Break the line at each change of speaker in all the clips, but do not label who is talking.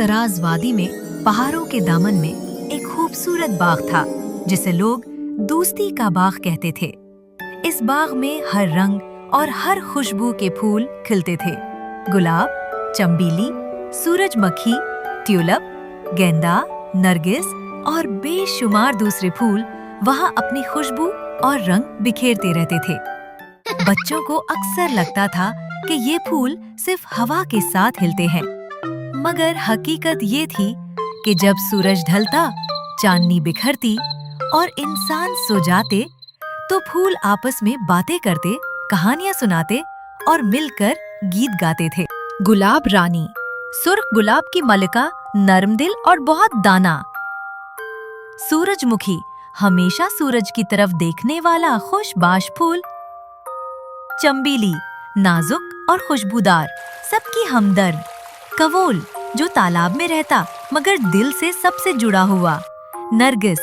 दराज वादी में पहाड़ों के दामन में एक खूबसूरत बाग था जिसे लोग दोस्ती का बाग कहते थे। इस बाग में हर रंग और हर खुशबू के फूल खिलते थे। गुलाब, चंबेली, सूरजमुखी, ट्यूलिप, गेंदा, नरगिस और बेशुमार दूसरे फूल वहाँ अपनी खुशबू और रंग बिखेरते रहते थे। बच्चों को अक्सर लगता था कि ये फूल सिर्फ हवा के साथ हिलते हैं, मगर हकीकत ये थी कि जब सूरज ढलता, चांदनी बिखरती और इंसान सो जाते, तो फूल आपस में बातें करते, कहानियां सुनाते और मिलकर गीत गाते थे। गुलाब रानी, सुर्ख गुलाब की मलिका, नर्म दिल और बहुत दाना। सूरजमुखी, हमेशा सूरज की तरफ देखने वाला खुशबाश फूल। चंबेली, नाजुक और खुशबूदार, सबकी हमदर्द। कवोल, जो तालाब में रहता मगर दिल से सबसे जुड़ा हुआ। नरगिस,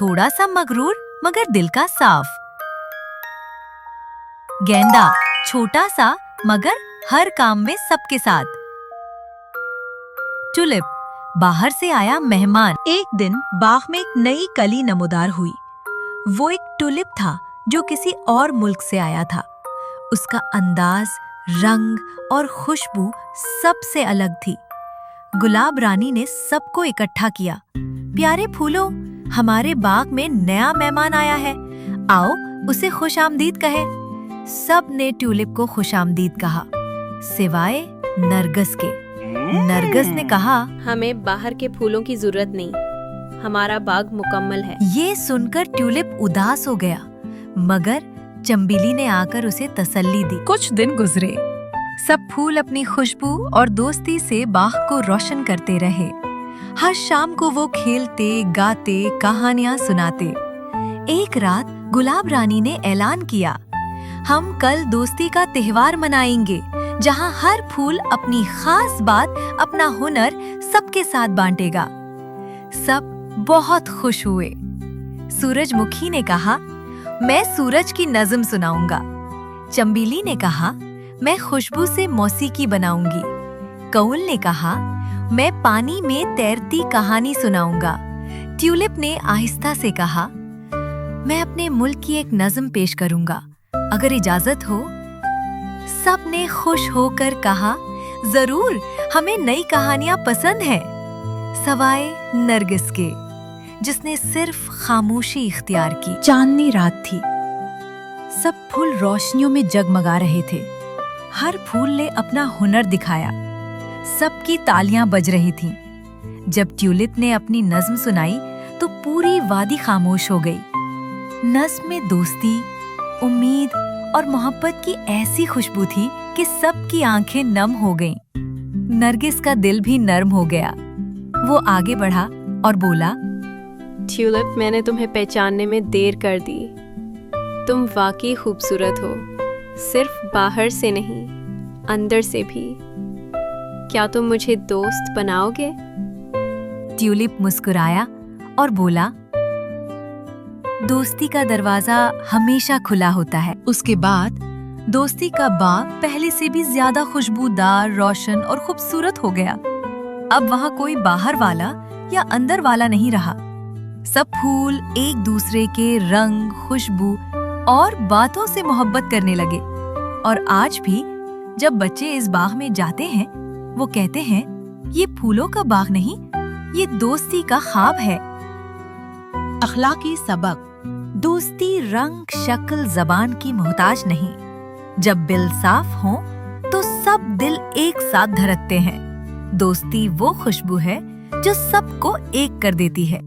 थोड़ा सा मगरूर मगर दिल का साफ। गेंदा, छोटा सा मगर हर काम में सबके साथ। ट्यूलिप, बाहर से आया मेहमान। एक दिन बाग में एक नई कली नमूदार हुई। वो एक ट्यूलिप था जो किसी और मुल्क से आया था। उसका अंदाज, रंग और खुशबू सबसे अलग थी। गुलाब रानी ने सबको इकट्ठा किया। प्यारे फूलों, हमारे बाग में नया मेहमान आया है, आओ उसे खुशामदीद कहे। सब ने ट्यूलिप को खुशामदीद कहा, सिवाय नरगिस के। नरगिस ने कहा,
हमें बाहर के फूलों की जरूरत नहीं, हमारा बाग मुकम्मल है।
ये सुनकर ट्यूलिप उदास हो गया, मगर चंबेली ने आकर उसे तसल्ली दी। कुछ दिन गुजरे, सब फूल अपनी खुशबू और दोस्ती से बाग को रोशन करते रहे। हर शाम को वो खेलते, गाते, कहानियां सुनाते। एक रात गुलाब रानी ने ऐलान किया, हम कल दोस्ती का त्योहार मनाएंगे, जहां हर फूल अपनी खास बात, अपना हुनर सबके साथ बांटेगा। सब बहुत खुश हुए। सूरजमुखी ने कहा, मैं सूरज की नज़्म सुनाऊंगा। चंबेली ने कहा, मैं खुशबू से मौसीकी बनाऊंगी। कउल ने कहा, मैं पानी में तैरती कहानी सुनाऊंगा। ट्यूलिप ने आहिस्ता से कहा, मैं अपने मुल्क की एक नज़्म पेश करूंगा, अगर इजाजत हो। सब ने खुश होकर कहा, जरूर, हमें नई कहानियां पसंद हैं, सवाए नरगिस के, जिसने सिर्फ खामोशी इख्तियार की। चांदनी रात थी, सब फूल रोशनियों में जगमगा रहे थे। हर फूल ने अपना हुनर दिखाया, सबकी तालियां बज रही थीं। जब ट्यूलिप ने अपनी नज़्म सुनाई तो पूरी वादी खामोश हो गई। नज़्म में दोस्ती, उम्मीद और मोहब्बत की ऐसी खुशबू थी कि सबकी आंखें नम हो गईं। नरगिस का दिल भी नर्म हो गया। वो आगे बढ़ा और बोला,
ट्यूलिप, मैंने तुम्हें पहचानने में देर कर दी। तुम वाकई खूबसूरत हो, सिर्फ बाहर से नहीं, अंदर से भी। क्या तुम मुझे दोस्त बनाओगे?
ट्यूलिप मुस्कुराया और बोला, दोस्ती का दरवाजा हमेशा खुला होता है। उसके बाद दोस्ती का बाग पहले से भी ज्यादा खुशबूदार, रोशन और खूबसूरत हो गया। अब वहाँ कोई बाहर वाला या अंदर वाला नहीं रहा। सब फूल एक दूसरे के रंग, खुशबू और बातों से मोहब्बत करने लगे। और आज भी जब बच्चे इस बाग में जाते हैं, वो कहते हैं, ये फूलों का बाग नहीं, ये दोस्ती का ख्वाब है। अखलाकी सबक, दोस्ती रंग, शक्ल, जबान की मोहताज नहीं। जब दिल साफ हो तो सब दिल एक साथ धड़कते हैं। दोस्ती वो खुशबू है जो सबको एक कर देती है।